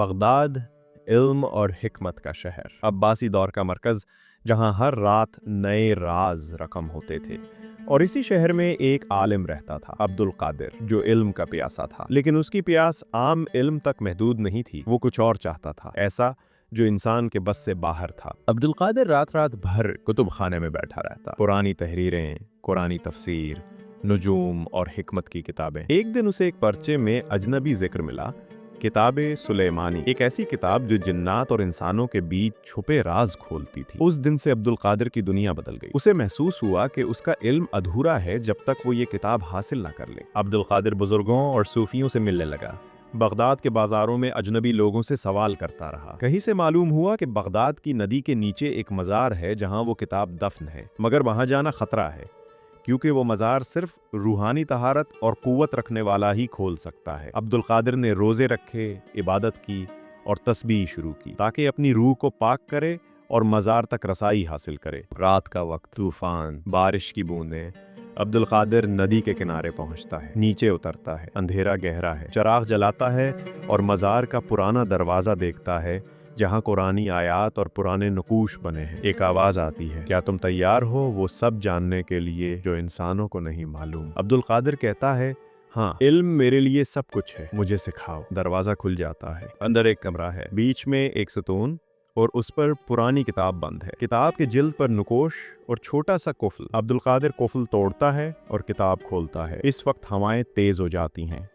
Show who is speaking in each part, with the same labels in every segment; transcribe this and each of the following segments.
Speaker 1: Baghdad علم اور حکمت کا شہر، عباسی دور کا مرکز جہاں ہر رات نئے راز رقم ہوتے تھے۔ اور اسی شہر میں ایک عالم رہتا تھا، عبد القادر، جو علم کا پیاسا تھا۔ لیکن اس کی پیاس عام علم تک محدود نہیں تھی، وہ کچھ اور چاہتا تھا، ایسا جو انسان کے بس سے باہر تھا۔ عبد القادر رات رات بھر کتب خانے میں بیٹھا رہتا، پرانی تحریریں، قرآنی تفسیر، نجوم اور حکمت کی کتابیں۔ ایک دن اسے ایک پرچے میں اجنبی ذکر ملا، کتاب سلیمانی، ایک ایسی کتاب جو جنات اور انسانوں کے بیچ چھپے راز کھولتی تھی۔ اس دن سے عبد القادر کی دنیا بدل گئی۔ اسے محسوس ہوا کہ اس کا علم ادھورا ہے جب تک وہ یہ کتاب حاصل نہ کر لے۔ عبد القادر بزرگوں اور صوفیوں سے ملنے لگا، بغداد کے بازاروں میں اجنبی لوگوں سے سوال کرتا رہا۔ کہیں سے معلوم ہوا کہ بغداد کی ندی کے نیچے ایک مزار ہے جہاں وہ کتاب دفن ہے، مگر وہاں جانا خطرہ ہے، کیونکہ وہ مزار صرف روحانی طہارت اور قوت رکھنے والا ہی کھول سکتا ہے۔ عبد القادر نے روزے رکھے، عبادت کی اور تسبیح شروع کی تاکہ اپنی روح کو پاک کرے اور مزار تک رسائی حاصل کرے۔ رات کا وقت، طوفان، بارش کی بوندیں۔ عبد القادر ندی کے کنارے پہنچتا ہے، نیچے اترتا ہے، اندھیرا گہرا ہے، چراغ جلاتا ہے اور مزار کا پرانا دروازہ دیکھتا ہے جہاں قرآنی آیات اور پرانے نقوش بنے ہیں۔ ایک آواز آتی ہے، کیا تم تیار ہو وہ سب جاننے کے لیے جو انسانوں کو نہیں معلوم؟ عبد القادر کہتا ہے، ہاں، علم میرے لیے سب کچھ ہے، مجھے سکھاؤ۔ دروازہ کھل جاتا ہے، اندر ایک کمرہ ہے، بیچ میں ایک ستون اور اس پر پرانی کتاب بند ہے۔ کتاب کے جلد پر نقوش اور چھوٹا سا قفل۔ عبد القادر قفل توڑتا ہے اور کتاب کھولتا ہے۔ اس وقت ہوائیں تیز ہو جاتی ہیں،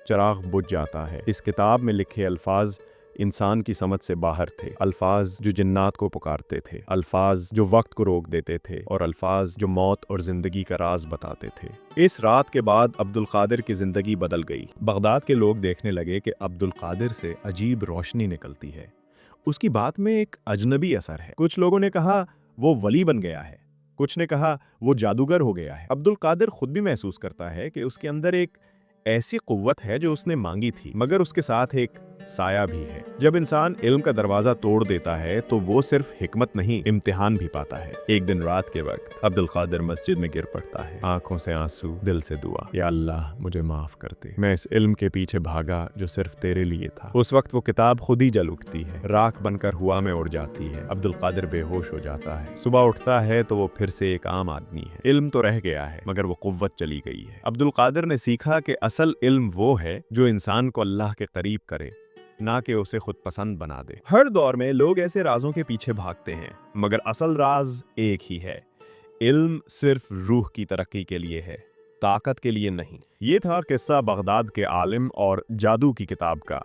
Speaker 1: چراغ بجھ جاتا ہے۔ اس کتاب میں لکھے الفاظ انسان کی سمجھ سے باہر تھے، الفاظ جو جنات کو پکارتے تھے، الفاظ جو وقت کو روک دیتے تھے، اور الفاظ جو موت اور زندگی کا راز بتاتے تھے۔ اس رات کے بعد عبد القادر کی زندگی بدل گئی۔ بغداد کے لوگ دیکھنے لگے کہ عبد القادر سے عجیب روشنی نکلتی ہے، اس کی بات میں ایک اجنبی اثر ہے۔ کچھ لوگوں نے کہا وہ ولی بن گیا ہے، کچھ نے کہا وہ جادوگر ہو گیا ہے۔ عبد القادر خود بھی محسوس کرتا ہے کہ اس کے اندر ایک ایسی قوت ہے جو اس نے مانگی تھی، مگر اس کے ساتھ ایک سایہ بھی ہے۔ جب انسان علم کا دروازہ توڑ دیتا ہے تو وہ صرف حکمت نہیں، امتحان بھی پاتا ہے۔ ایک دن رات کے وقت عبد القادر مسجد میں گر پڑتا ہے، آنکھوں سے آنسو، دل سے دعا، یا اللہ مجھے معاف کر دے، میں اس علم کے پیچھے بھاگا جو صرف تیرے لیے تھا۔ اس وقت وہ کتاب خود ہی جل اٹھتی ہے، راکھ بن کر ہوا میں اڑ جاتی ہے۔ عبد القادر بے ہوش ہو جاتا ہے۔ صبح اٹھتا ہے تو وہ پھر سے ایک عام آدمی ہے۔ علم تو رہ گیا ہے مگر وہ قوت چلی گئی ہے۔ عبد القادر نے سیکھا کہ اصل علم وہ ہے جو انسان کو اللہ کے قریب کرے، نہ کہ اسے خود پسند بنا دے۔ ہر دور میں لوگ ایسے رازوں کے پیچھے بھاگتے ہیں، مگر اصل راز ایک ہی ہے، علم صرف روح کی ترقی کے لیے ہے، طاقت کے لیے نہیں۔ یہ تھا قصہ بغداد کے عالم اور جادو کی کتاب کا۔